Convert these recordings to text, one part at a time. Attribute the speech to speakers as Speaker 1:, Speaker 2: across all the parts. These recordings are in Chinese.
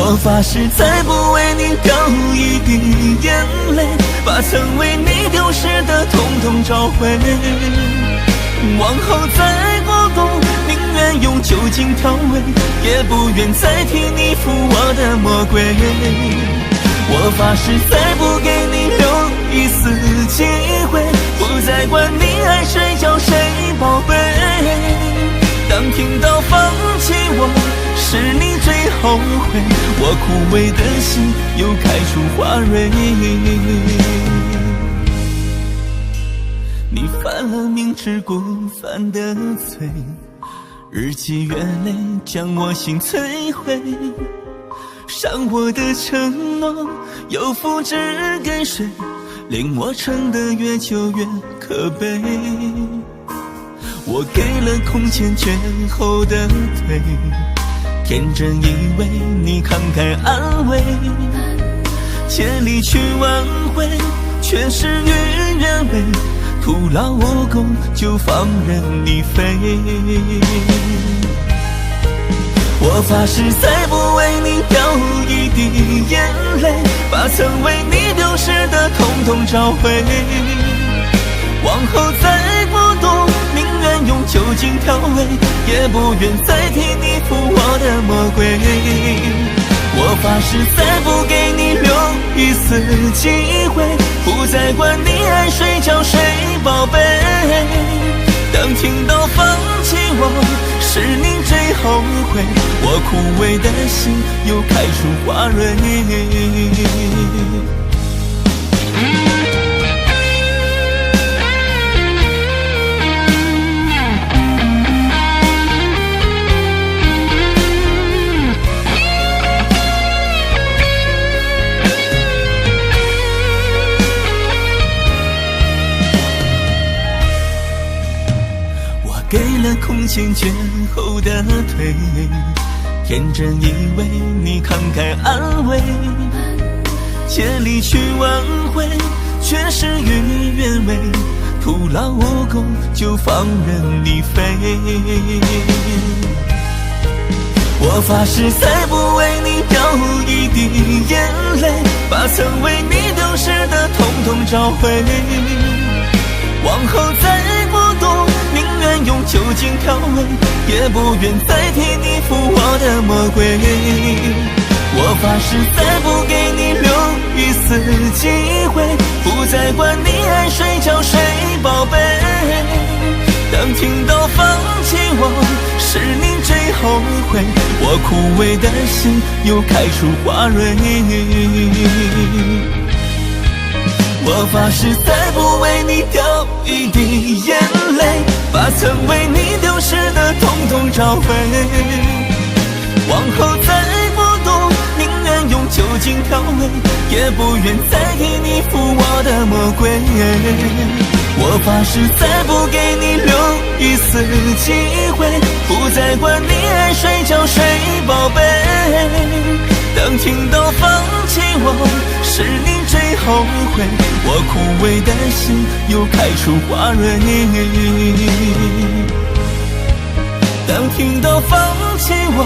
Speaker 1: 我发誓再不为你掉一滴眼泪，把曾为你丢失的统统找回。往后再过冬，宁愿用酒精调味，也不愿再替你敷我的魔鬼。我发誓再不给你留一丝机会，不再管你爱谁叫谁宝贝。当听到放弃我是你最后悔，我枯萎的心又开出花蕊。你犯了明知故犯的罪，日积月累将我心摧毁，伤我的承诺又付之给谁，令我撑得越久越可悲。我给了空前绝后的腿，天真以为你慷慨安慰，竭力去挽回，却事与愿违，徒劳无功就放任你飞。我发誓再不为你掉一滴眼泪，把曾为你丢失的统统找回。往后再过冬，宁愿用酒精调味，也不愿再替你敷我的魔鬼。我发誓再不给你留一丝机会，不再管你爱谁叫谁宝贝。当听到放弃我是你最后悔，我枯萎的心又开出花蕊。给了空前绝后的腿，天真以为你慷慨安慰，竭力去挽回，却事与愿违，徒劳无功就放任你飞。我发誓再不为你掉一滴眼泪，把曾为你丢失的统统找回。往后再过冬，宁愿用酒精调味，也不愿再替你敷我的魔鬼。我发誓再不给你留一丝机会，不再管你爱谁叫谁宝贝。当听到放弃我是你最后悔，我枯萎的心又开出花蕊。我发誓再不为你掉一滴眼泪，把曾为你丢失的统统找回。往后再过冬，宁愿用酒精调味，也不愿再替你敷我的魔鬼。我发誓再不给你留一丝机会，不再管你爱谁叫谁宝贝。当听到放弃我是你最后悔，我枯萎的心又开出花蕊。当听到放弃我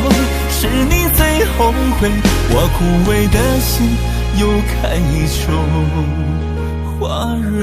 Speaker 1: 是你最后悔，我枯萎的心又开出花蕊。